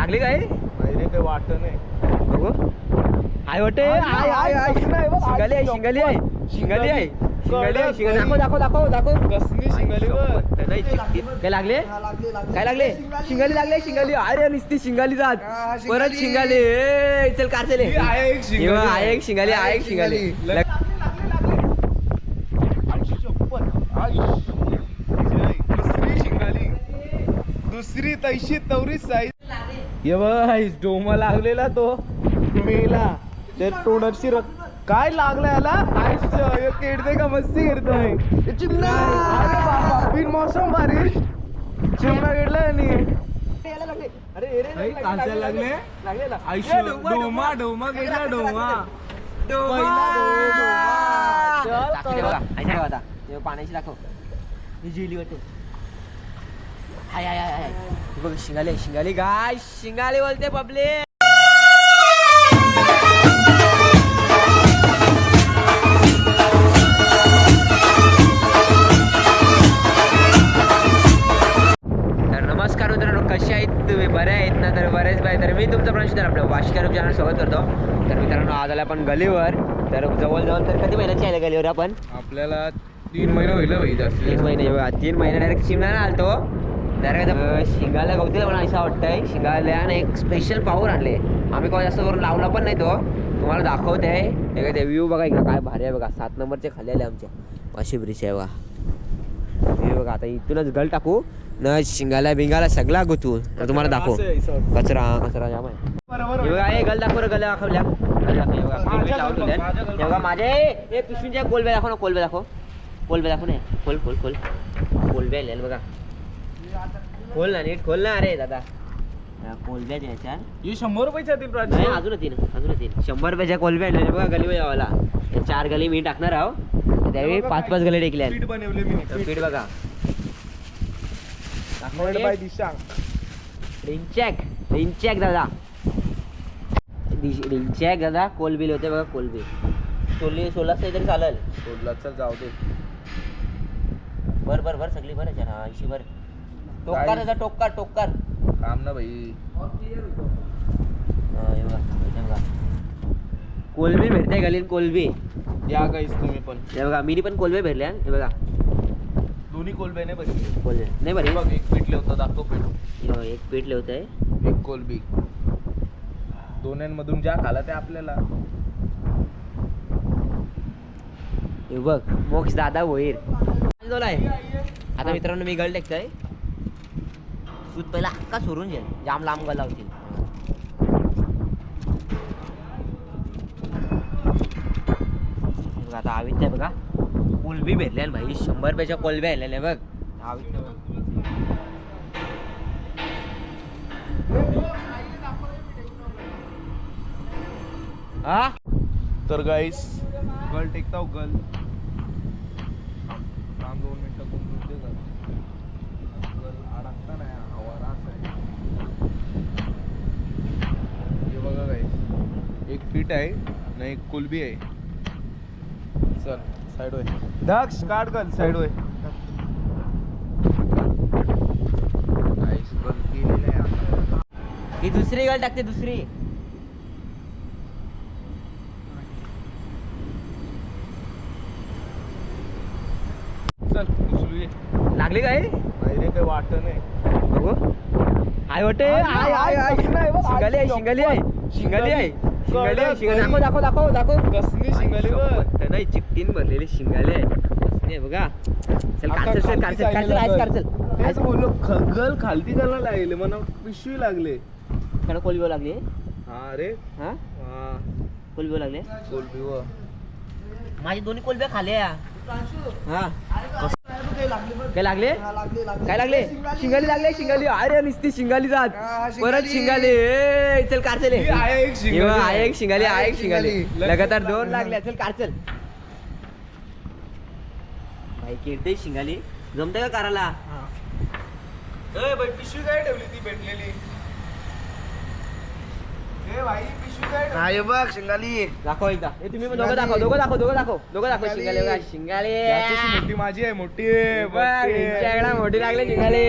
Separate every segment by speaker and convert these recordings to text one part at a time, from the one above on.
Speaker 1: लागली काय
Speaker 2: रे काही वाटत नाही
Speaker 1: बघू आय वाटे शिंगाली आहे शिंगाली आहे शिंगाली आहे शिंगाली आहे शिंगाली दाखव दाखव दाखव दाखव
Speaker 2: कसली शिंगाली
Speaker 1: नाही काय लागले काय लागले शिंगाली लागले शिंगाली अरे नुसती शिंगाली जात परत शिंगाली चल कार चले आहे एक शिंगाली आहे एक शिंगाली
Speaker 2: दुसरी तैशी तवरी साईज ये बाई डोमा लागलेला तो मेला ते तोडरशी काय लागला याला खेळते का मस्ती करतोय बिन मौसम बारिश चिमणा गेडला अरे कांचायला लागले डोमा डोमा गेला डोमा
Speaker 1: पाण्याची दाखव जिली वाटतो हाय हाय हाय बघ शिंगाली शिंगाली गाय शिंगाली बोलते पब्लिक तर नमस्कार मित्रांनो कसे आहेत तुम्ही बरे आहेत ना तर बरेच बाय तर मी तुमचा प्रश्न आपल्या वाशिकार चॅनल स्वागत करतो तर मित्रांनो आज आला आपण गलीवर तर जवळजवळ तर कधी महिन्याची आहे गलीवर आपण
Speaker 2: आपल्याला 3 महिने होईल भाई जास्त
Speaker 1: 3 महिने बघा 3 महिने डायरेक्ट शिमला आलतो डायरेक्ट शिंगाला गवतीला म्हणून असं वाटतंय शिंगाल्याने एक स्पेशल पावर आणले आम्ही काय जास्त करून लावला पण नाही तो तुम्हाला दाखवते आहे ते व्ह्यू बघा इकडे काय भारी आहे बघा 7 नंबरचे खाली आले आमच्या वाशी ब्रिज आहे बघा व्ह्यू बघा आता इथूनच गल टाकू न शिंगाला बिंगाला सगळा गुतू तुम्हाला दाखव कचरा कचरा जाम आहे बघा हे गल दाखव गल दाखवल्या हे बघा माझे हे पिशवींच्या कोलबे दाखव ना कोलबे दाखव कोलबे दाखव नाही खोल खोल खोल कोलबे आले बघा खोल ना नीट खोल ना अरे दादा कोलब्याच्या ह्याच्यात
Speaker 2: ही 100 रुपयाच्या तीन
Speaker 1: नाही अजून तीन 100 रुपयाच्या कोलब्या आणले बघा गली यावाला 4 गली मी टाकणार आहो त्यावेळी 5-5 गली टेकल्या
Speaker 2: पीठ बनवले मी
Speaker 1: पीठ बघा
Speaker 2: बाय दिशा
Speaker 1: रिंचॅक दादा रिंचॅक दादा कोलबील होते बघा कोलबी 16 तरी चालेल
Speaker 2: 16 चल जाऊ दे
Speaker 1: बर बर बर सगळी बर आहे ना 80 बर टोक्कर दादा टोक्कर टोक्कर
Speaker 2: काम ना भाई
Speaker 1: कोलबी भेटते गलीन कोलबी
Speaker 2: या गाईस तुम्ही पण
Speaker 1: हे बघा मी पण कोलबे भेटल्या हे बघा
Speaker 2: दोन्ही कोलबे नाही बरी
Speaker 1: कोलबे नाही बरी
Speaker 2: बघ एक पीठ होतं दाखव पीठ
Speaker 1: एक पीठ लिवत आहे
Speaker 2: एक कोलबी दोन्यांमधून ज्या खाला ते आपल्याला
Speaker 1: हे बघ मोक्ष दादा होईल आता मित्रांनो मी गल टेकतोय सूत पहिला हक्का सोडून जाईल जाम लांब गला होतील बघा आता आवित आहे बघा कोलबी भेटल्या भाई 100 रुपयाच्या कोलब्या आलेल्या बघ आवित हा
Speaker 2: तर गाईस गल टेकताव गल 2 मिनिटं गुंतून गल अडकता नाही हवा रास आहे हे बघा गाईस एक पीठ आहे ना एक कोलबी आहे चल साइड होय दक्ष काढ गल साइड होय गाईस गल केलेलं आहे
Speaker 1: ही दुसरी गल टाकते दुसरी लागली काय
Speaker 2: रे काही वाटत नाही
Speaker 1: बघू आय वाटे शिंगाली आहे शिंगाली आहे शिंगाली आहे शिंगाली आहे शिंगाली दाखव दाखव दाखव
Speaker 2: कसली शिंगाली
Speaker 1: नाही चिकटीन भरलेली शिंगाली आहे बघा चल कारचल चल कारचल कारचल आज कारचल
Speaker 2: आज बोललो गल खालती गला लागले मला पिशवी लागले
Speaker 1: कडे कोलबी लागली
Speaker 2: हा रे
Speaker 1: हा कोलबी लागले
Speaker 2: कोलबी व
Speaker 1: माझी दोन्ही कोलब्या खाल्या हा काय लागले काय लागले शिंगाली लागले शिंगाली अरे नुसती शिंगाली जात परत शिंगाली चल कार चले आहे एक शिंगाली आहे एक शिंगाली लगातार 2 लागल्या चल कार चल भाई किरते शिंगाली जमते का काराला
Speaker 2: पिशवी काय ठेवली ती भेटलेली भाई बघ शिंगाली
Speaker 1: दाखव एकदा तुम्ही पण दोघं दाखव शिंगाली बघा शिंगाली
Speaker 2: मोठी माझी आहे मोठी
Speaker 1: मोठी लागले शिंगाली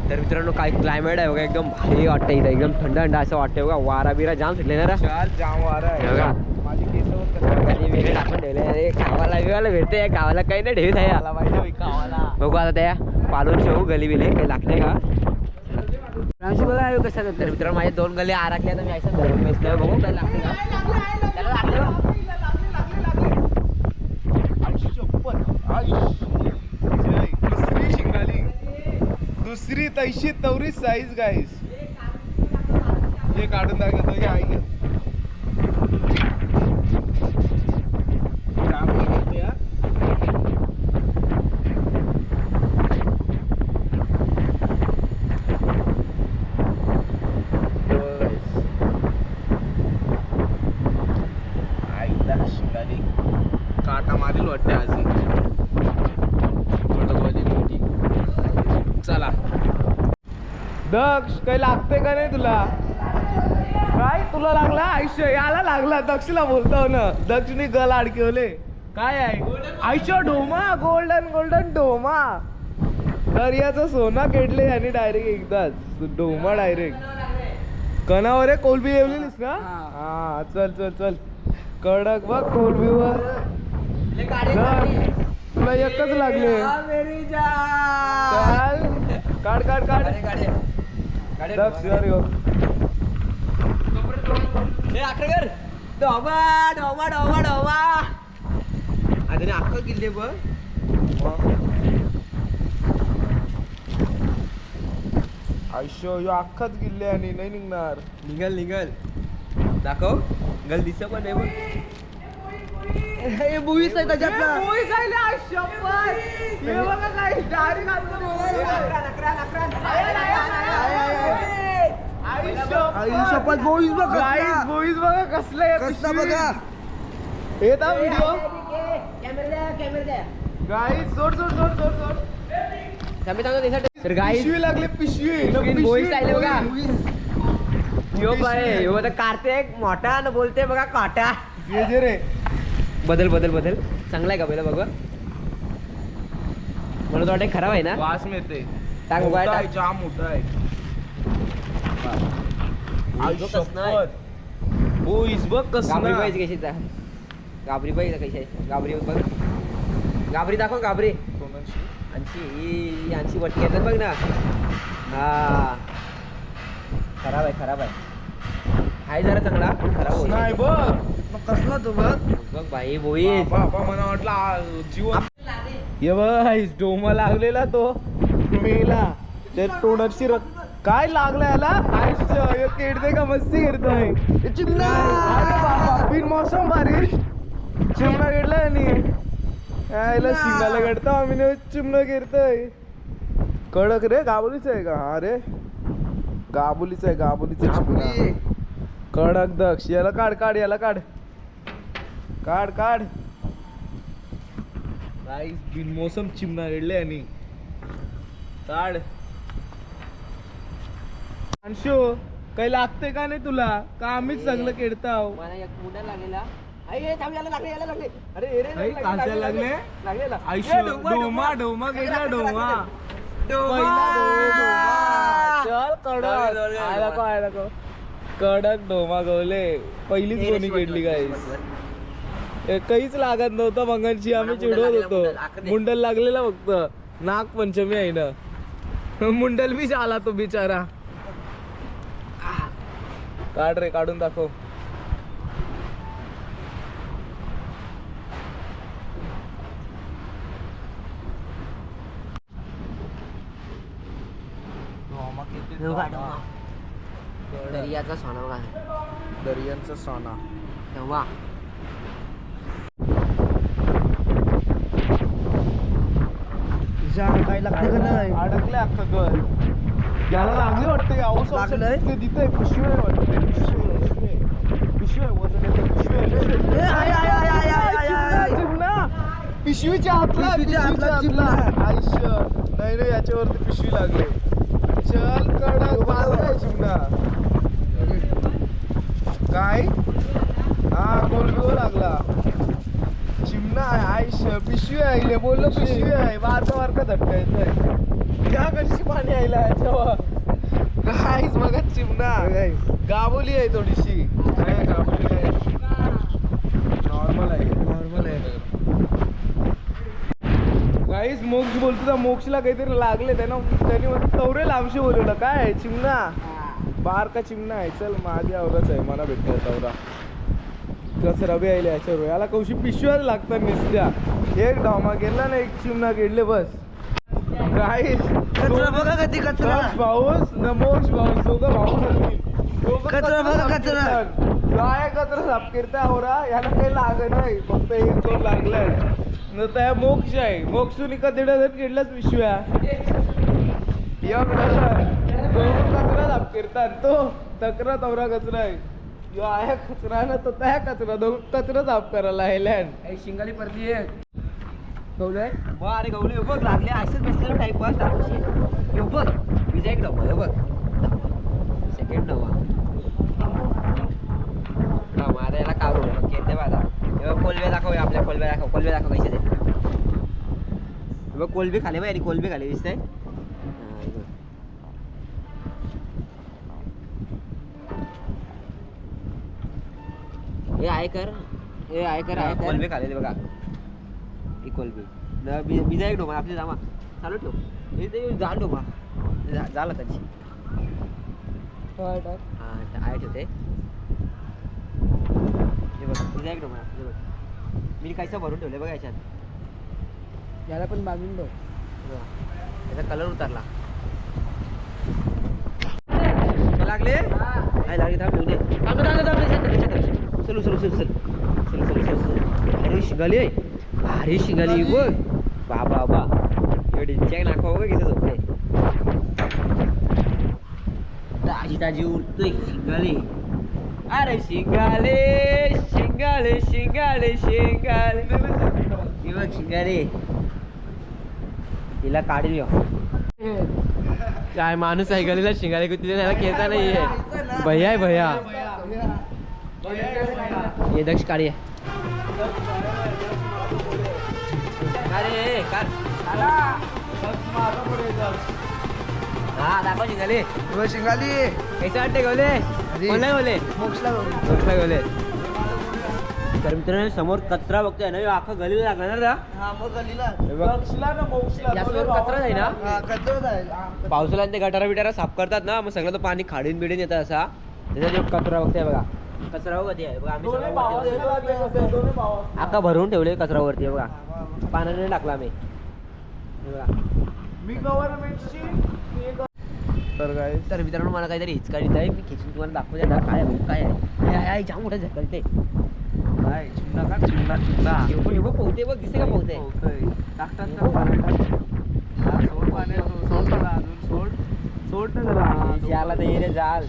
Speaker 1: तर मित्रांनो काय क्लायमेट आहे बघा एकदम भारी वाटतं इथं एकदम थंड थंड असं वाटतं बघा वारा बिरा जाम सुटले ना रे
Speaker 2: चार जाम वारा आहे
Speaker 1: बघा
Speaker 2: माझी केस
Speaker 1: वेगळे टाकून ठेवले अरे गावाला बिवाला भेटते गावाला काही नाही ठेवत आहे
Speaker 2: आला पाहिजे गावाला
Speaker 1: बघू आता त्या पालून शेवू गली बिले काही लागते का बघा कसं तर मित्रांनो माझे 2 गली आराखले तर मी असं धरून बसतोय बघू काय लागते का त्याला लागले बघ.
Speaker 2: दुसरी शिंगाली दुसरी तैशी तवरी साईज गाईस हे काढून दाखवतो हे आई काम करते हा. आईला शिंगाली काटा मारील वाटते आज चला दक्ष काही लागते का नाही तुला काय तुला लागला आयुष्य याला लागला दक्षला बोलतो ना दक्षने गल अडकवले काय आहे आयुष्य ढोमा गोल्डन गोल्डन ढोमा दर्याचं सोना केडले आणि डायरेक्ट एकदाच ढोमा डायरेक्ट कणावर आहे कोलबी येवलेलीस ना हा चल चल चल कडक बघ कोलबीवर तुला एकच लागले चल काढ काढ काढ दक्ष अरे हो
Speaker 1: डोबा डोबा डोबा डोबा आता अख्खं किल्ले बघ
Speaker 2: आयुष्य ह्यो अख्खाच गिल्ले आणि नाही निघणार
Speaker 1: निघल निघल दाखव गल दिसत पण आहे बघ हे बुवीस आहे त्याच्यातला
Speaker 2: बुवीस आहे ना, शंभर. हे बघा काय डायरेक्ट आतमध्ये बुवीस आहे.
Speaker 1: शपथ बुवीस बघ
Speaker 2: Guys, बुवीस बघा कसलं आहे
Speaker 1: कसला
Speaker 2: पिशवी.
Speaker 1: बघा
Speaker 2: हे ता व्हिडिओ
Speaker 1: कॅमेरा द्या
Speaker 2: गाईस सोड सोड सोड सोड सोड
Speaker 1: तर गाईस
Speaker 2: पिशवी लागले पिशवी
Speaker 1: बुवीस आले बघा यो बाय यो आता कार्तिक मोठा न बोलते बघा काटा
Speaker 2: ये जे रे
Speaker 1: बदल बदल बदल चांगला आहे का पहिला बघा मला तो वाटतं खराब आहे ना
Speaker 2: वास मिळते
Speaker 1: टाक
Speaker 2: मोठा
Speaker 1: मोबाईल
Speaker 2: आहे,
Speaker 1: टाक.
Speaker 2: जाम मोठा आहे आई
Speaker 1: कसं आहे?
Speaker 2: शपथ बुवीस बघ कसं
Speaker 1: गाबरी पाहिजे कशी गाबरी पाहिजे कशी आहे गाबरी बघ गाबरी दाखव गाबरी आणशी वरती येतात बघ ना हा खराब आहे खराब आहे हाय जरा चांगला पण खराब होईल
Speaker 2: नाही बघ
Speaker 1: कसला तो बघ बघ भाई बोईस
Speaker 2: बाबा मला वाटलं जीवन ये बाई डोमा लागलेला तो मेला ते तोडरची काय लागलं याला आयुष्य केडते का मस्ती करतोय चिमणा अरे बाबा बिन मौसम बारिश चिमणा गेडलाय आणि यायला शिंगाला गडतो आम्ही चिमणा गिरतोय कडक रे गाबुलीच आहे का अरे गाबुलीच आहे गाबुलीच चिमणा कडक दक्ष याला काढ काढ याला काढ काढ काढ गाईस बिनमोसम चिमणा गेडले आणि काढ अंशू काही लागते का नाही तुला का आम्हीच सगळं केडताव
Speaker 1: मला एक मुंडा लागलेला आई थांब याला लागले याला लागले अरे हे रे
Speaker 2: आई, कांद्याला लागले?
Speaker 1: लागलेला
Speaker 2: आयुष्य डोमा डोमा गेला डोमा पहिला डोमा. चल कडक आयला को आयला को कडक डोमा गवले पहिलीच कोणी केडली गाईस काहीच लागत नव्हतं मंगांची आम्ही चिडवत होतो मुंडल लागलेला फक्त नाग पंचमी आहे ना मुंडल बी आला तो बिचारा काढ रे काढून दाखव
Speaker 1: दर्याचा सोना बघा
Speaker 2: दर्यांचा सोना
Speaker 1: तेव्हा काय लागते का नाही
Speaker 2: अडकले अख्खं घर याला लागले वाटते औस
Speaker 1: लागलंय?
Speaker 2: तिथे पिशवी आहे वाटते पिशवी आहे वजन येते, पिशवी आहे. चिमणा पिशवीच्या आतला पिशवीच्या आतला आयुष्य नाही नाही याच्यावरती पिशवी लागले चल कडक बाजूला चिमणा काय हा कोलबीवर लागला चिमणा आहे आयुष्य पिशवी आहे बोललो पिशवी आहे वारका वारका झटका येत आहे या कशी पाणी यायला याच्यावर काहीच मग चिमणा गाबोली आहे थोडीशी गाबोली आहे नॉर्मल आहे गाईस मोक्ष बोलतो त्या मोक्षला काहीतरी लागले त्यांनी तवरे लांबशी बोलवलं काय आहे चिमणा बार का चिमणा आहे चल माझी आवरच आहे मला भेटतो तवरा कचरा बी यायला याच्यावर याला कौशी पिशव्याच लागतात निसत्या एक डामा गेला ना एक चिमणा गेले बस गाईस
Speaker 3: कचरा बघा कधी कचरा
Speaker 2: पाऊस न मोक्ष पाऊस दोघं पाऊस
Speaker 3: कचरा बघा कचरा
Speaker 2: काय कचरा साफ करता होरा याला काही लागत नाही फक्त एक दोन लागलाय न त्या मोक्ष आहे मोक्षुनी कधीडा जर गेडलाच पिशव्या कचरा साफ करतात तो तक्रा तवरा कचरा आहे यो आहे कचरा ना तो त्या कचरा दोन कचरा साफ करायला आहे
Speaker 1: शिंगाली परती गवले अरे गवले बघ लागले असेच बसलेला टाइमपास टाकूशी बघ विजय एक डबा बघ सेकंड डबा आता याला काढू केते बाजा कोलबे दाखव आपल्या कोलबे दाखव कसे ते बघ कोलबी खाले माहिती कोलबी खाली दिसतंय हे आहे कर कोलबे खाले बघा ही कोलबी बिजा एक डोमा आपली जामा चालू ठेव हे ते जाल डोमा झाला त्यांची आहे ठेवते हे बघ बिजा एक डोमा हे बघ मी कायसा भरून ठेवले बघा याच्यात
Speaker 3: याला पण बांधून दो
Speaker 1: याचा कलर उतरला लागले काय लागले थांब अरे शिंगाली भारी शिंगाली बघ बाबा एवढी चेक नाखवा बघ किती झोपते ताजी उठतोय शिंगाली अरे शिंगाले बघ शिंगाले तिला काढून येऊ काय माणूस आहे गलीला शिंगाले कुठे त्याला खेळता नाहीये भैया आहे भैया ये दक्ष काढी अरे हा दाखव शिंगाले
Speaker 3: शिंगाली
Speaker 1: कैसे वाटते गवले कोणला गवले
Speaker 3: मोक्षला
Speaker 1: गवले तर मित्रांनो समोर कचरा बघतोय ना अख्खा गलीला लागणार ना
Speaker 3: हा मग गलीला
Speaker 1: याच्यावर कचरा आहे ना
Speaker 3: कचरा आहे
Speaker 1: पावसाळ्यात ते गटारा बिटारा साफ करतात ना मग सगळं तो पाणी खाडीन बिडीन येतं असा त्याचा जो कचरा बघताय बघा कचरा बघा ते बघा आम्ही अख्खा भरून ठेवले कचरावरती बघा पाण्याने टाकला आम्ही बघा
Speaker 2: मी गव्हर्नमेंटची
Speaker 1: तर मित्रांनो मला काहीतरी हिचकाळीत आहे मी खिचून तुम्हाला दाखवू द्या काय आहे जाम मोठं झटकाळीत आहे
Speaker 2: काय चिमणा
Speaker 1: एवढं पोहते बघ दिसते का पोहते
Speaker 2: सोड ना जरा
Speaker 1: याला तर ये रे जाल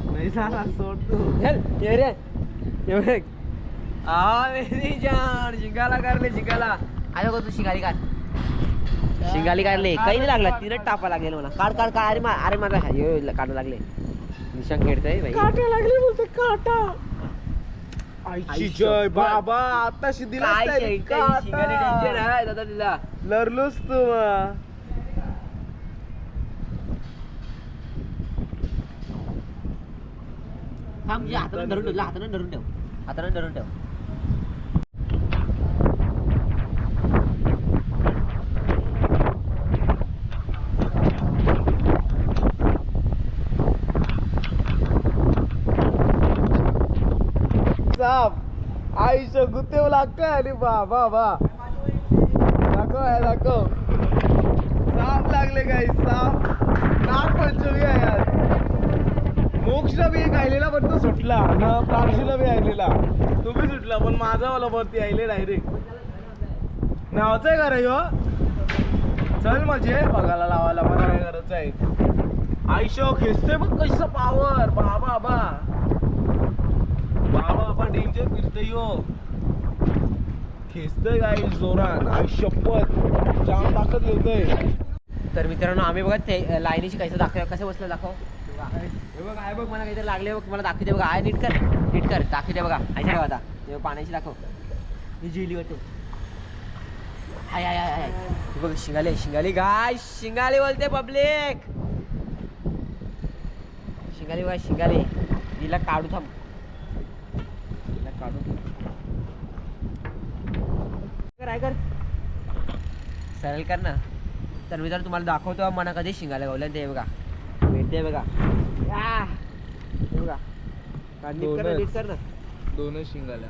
Speaker 2: नाही झाला सोड तू
Speaker 1: चल ये रे ये बघ मेरी जान शिंगाला काढले शिंगाला आय बघ तू शिंगाली काढले काही नाही लागला तिने टापा लागलेला मला काढ अरे मला काढा लागले निशांक खेळतय भाई
Speaker 2: काटा लागले बोलते काटा आईची जय बाबा आताशी दिला
Speaker 1: काय शिंगाली डेंजर आहे दादा तिला
Speaker 2: लरलोस तू
Speaker 1: थांब हाताने धरून ठेव
Speaker 2: साप आईच्या गुतेव लागतंय आणि बा दाखव साप लागले काही साप नागपंचमी आहे आज मोक्षला बी एक आलेला पण तो सुटला ना प्राक्षीला बी आलेला तो बी सुटला पण माझा वाला वरती आले डायरेक्ट नावाचं आहे का रे ह्यो चल म्हणजे बघायला लावायला मला काय करायचं आहे आईशो खेचते बघ कसं पावर बाबा डेंजर फिरतोय यो खेचतोय गाई जोरात आई शपथ जाम ताकद येतोय
Speaker 1: तर मित्रांनो आम्ही बघा ते लाईनीची कसं बसलं दाखव हे बघ आहे बघ मला काहीतरी लागले बघ मला दाखवते बघा आहे नीट कर दाखवते बघा ऐसा आता पाण्याची दाखव ही जिली वाटतो हाय हाय हाय हे बघ शिंगाले शिंगाली गाय शिंगाली बोलते पब्लिक शिंगाली बघा शिंगाली तिला काढू थांब तिला काढू काय कर सरळ कर ना तर मी जर तुम्हाला दाखवतो मना कधी शिंगाला गावलं ते बघा भेटते बघा हे बघा नीट कर ना नीट कर ना
Speaker 2: दोनच शिंगाल्या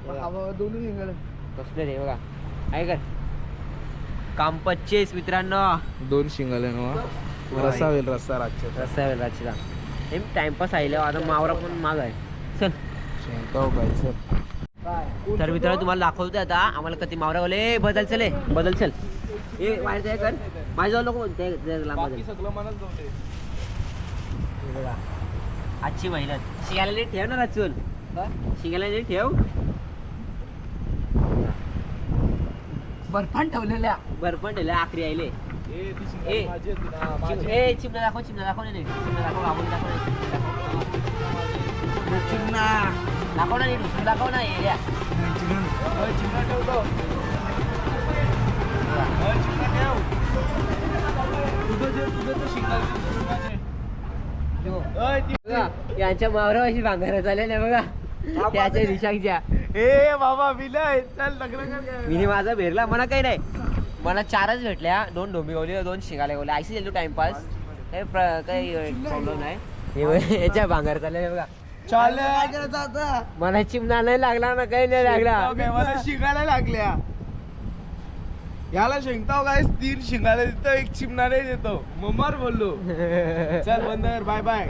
Speaker 3: दोन्ही शिंगाले
Speaker 1: कसले रे बघा आहे कर काम 25 मित्रांनो
Speaker 2: दोन शिंगाल्या ना रस्सा होईल रस्सा रातच्या
Speaker 1: रस्ता वेळ राशीला हे टाइमपास आहे आता मावरा पण माग आहे चल
Speaker 2: शिंकाव काय
Speaker 1: तर मित्रांनो तुम्हाला दाखवतोय आता आम्हाला कधी मावरा बोले बदल चल बदल चल ए बाहेर जाय कर बाहेर जाऊ नको ते लांब
Speaker 2: बाकी सगळं मनाच जाऊ
Speaker 1: हे बघा आजची मेहनत शिकायला नीट ठेव ना राचून शिकायला नीट ठेव बर्फान ठेवलेल्या बर्फान ठेवल्या आखरी आईले ए चिमणा दाखव नाही चिमणा दाखव आपण
Speaker 3: चिमणा
Speaker 1: दाखव ना नीट दाखव ना एरिया यांच्या मावरा अशी भांगारा झालेल्या बघा त्याच्या दिशाच्या
Speaker 2: ए बाबा विलय चल लग्न कर
Speaker 1: मी माझा भेरला मला काही नाही मला 4च भेटल्या 2 डोंबी गावली 2 शिंगाले गावले आयसी गेलो टाइमपास काही प्रॉब्लेम नाही हे याच्या भांगार चालले बघा
Speaker 2: चाल
Speaker 3: काय करायचं आता
Speaker 1: मला चिमणा नाही लागला ना काही नाही लागला
Speaker 2: मला शिंगायला लागल्या याला शेंगताव काय 3 शिंगाले देतो 1 चिमणा नाही देतो मम्मार बोललो चल बंद कर बाय बाय